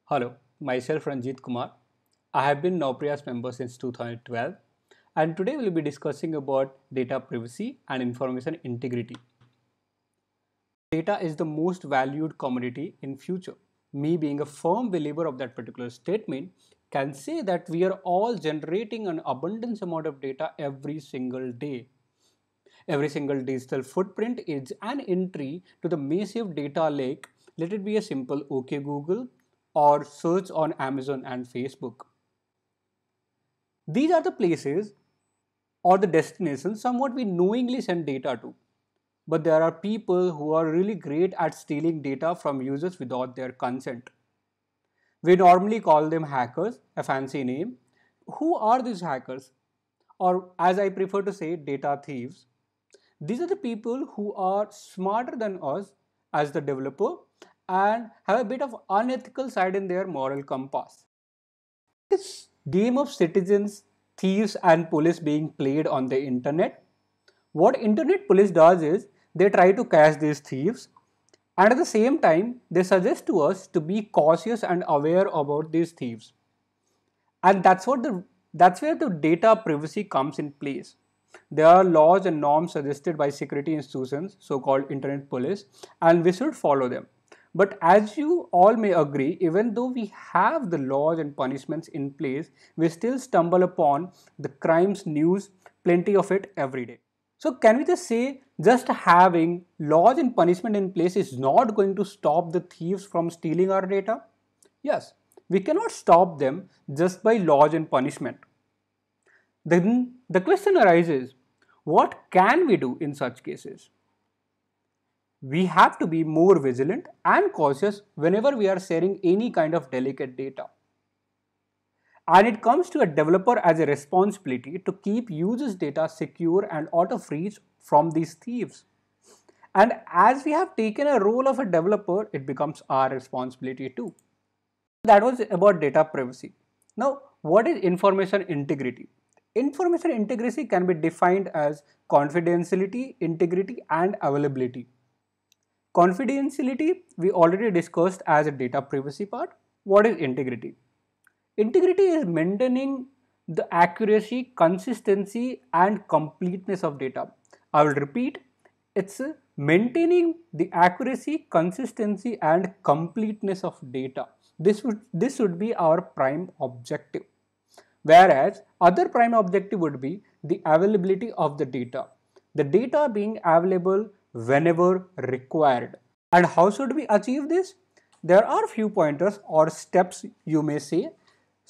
Hello, myself Ranjit Kumar. I have been Naupria's member since 2012 and today we'll be discussing about data privacy and information integrity. Data is the most valued commodity in future. Me being a firm believer of that particular statement can say that we are all generating an abundance amount of data every single day. Every single digital footprint is an entry to the massive data lake. Let it be a simple OK Google or search on Amazon and Facebook. These are the places or the destinations somewhat we knowingly send data to. But there are people who are really great at stealing data from users without their consent. We normally call them hackers, a fancy name. Who are these hackers? Or, as I prefer to say, data thieves. These are the people who are smarter than us as the developer and have a bit of unethical side in their moral compass. This game of citizens, thieves and police being played on the internet. What internet police does is they try to catch these thieves and at the same time they suggest to us to be cautious and aware about these thieves. And that's where the data privacy comes in place. There are laws and norms suggested by security institutions, so-called internet police, and we should follow them. But as you all may agree, even though we have the laws and punishments in place, we still stumble upon the crimes news, plenty of it every day. So can we just say just having laws and punishment in place is not going to stop the thieves from stealing our data? Yes, we cannot stop them just by laws and punishment. Then the question arises, what can we do in such cases? We have to be more vigilant and cautious whenever we are sharing any kind of delicate data. And it comes to a developer as a responsibility to keep users' data secure and out of reach from these thieves. And as we have taken a role of a developer, it becomes our responsibility too. That was about data privacy. Now, what is information integrity? Information integrity can be defined as confidentiality, integrity, and availability. Confidentiality we already discussed as a data privacy part. What is integrity? Integrity is maintaining the accuracy, consistency, and completeness of data. I will repeat, it's maintaining the accuracy, consistency, and completeness of data. This should be our prime objective. Whereas other prime objective would be the availability of the data being available whenever required. And how should we achieve this? There are few pointers or steps you may say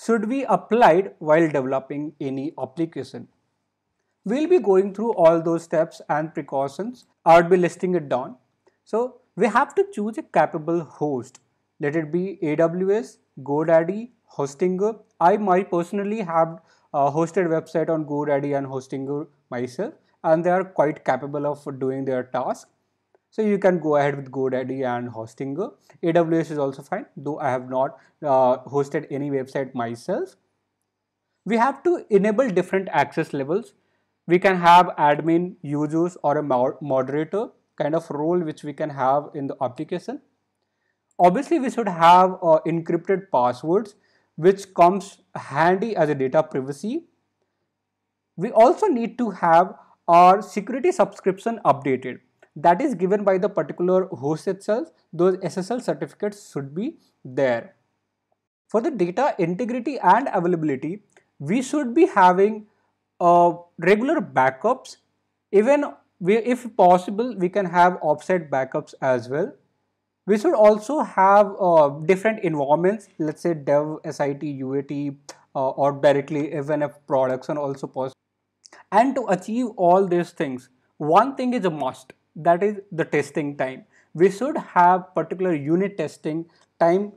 should be applied while developing any application. We'll be going through all those steps and precautions. I'll be listing it down. So we have to choose a capable host. Let it be AWS, GoDaddy, Hostinger. I might personally have hosted website on GoDaddy and Hostinger myself, and they are quite capable of doing their task. So you can go ahead with GoDaddy and Hostinger. AWS is also fine, though I have not hosted any website myself. We have to enable different access levels. We can have admin, users, or a moderator kind of role which we can have in the application. Obviously, we should have encrypted passwords which comes handy as a data privacy. We also need to have our security subscription updated. That is given by the particular host itself. Those SSL certificates should be there. For the data integrity and availability, we should be having regular backups. Even if possible, we can have offsite backups as well. We should also have different environments, let's say dev, SIT, UAT, or directly even if production also possible. And to achieve all these things, one thing is a must, that is the testing time. We should have particular unit testing time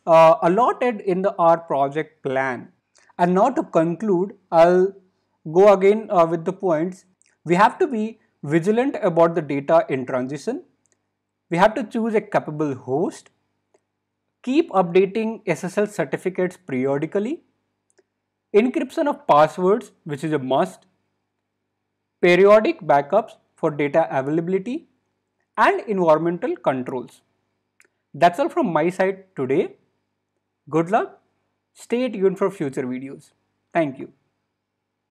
allotted in our project plan. And now to conclude, I'll go again with the points. We have to be vigilant about the data in transition. We have to choose a capable host. Keep updating SSL certificates periodically. Encryption of passwords, which is a must. Periodic backups for data availability and environmental controls. That's all from my side today. Good luck. Stay tuned for future videos. Thank you.